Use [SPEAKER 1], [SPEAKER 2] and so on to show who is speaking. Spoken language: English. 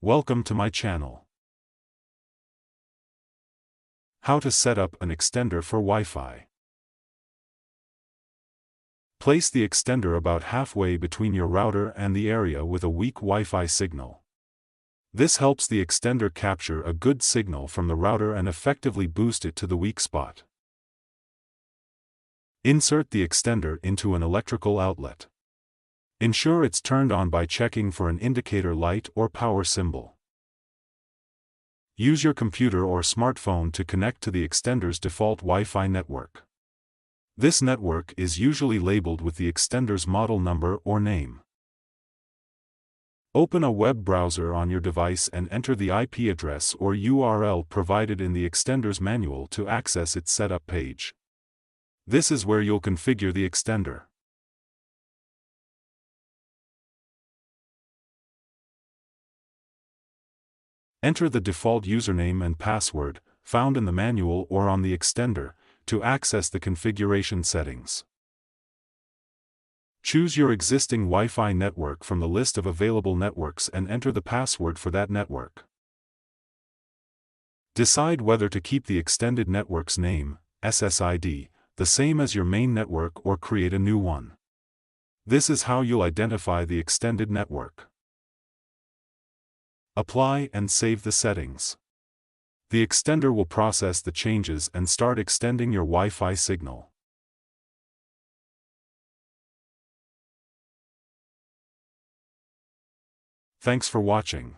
[SPEAKER 1] Welcome to my channel. How to set up an extender for Wi-Fi. Place the extender about halfway between your router and the area with a weak Wi-Fi signal. This helps the extender capture a good signal from the router and effectively boost it to the weak spot. Insert the extender into an electrical outlet. Ensure it's turned on by checking for an indicator light or power symbol. Use your computer or smartphone to connect to the extender's default Wi-Fi network. This network is usually labeled with the extender's model number or name. Open a web browser on your device and enter the IP address or URL provided in the extender's manual to access its setup page. This is where you'll configure the extender. Enter the default username and password, found in the manual or on the extender, to access the configuration settings. Choose your existing Wi-Fi network from the list of available networks and enter the password for that network. Decide whether to keep the extended network's name, SSID, the same as your main network or create a new one. This is how you'll identify the extended network. Apply and save the settings. The extender will process the changes and start extending your Wi-Fi signal. Thanks for watching.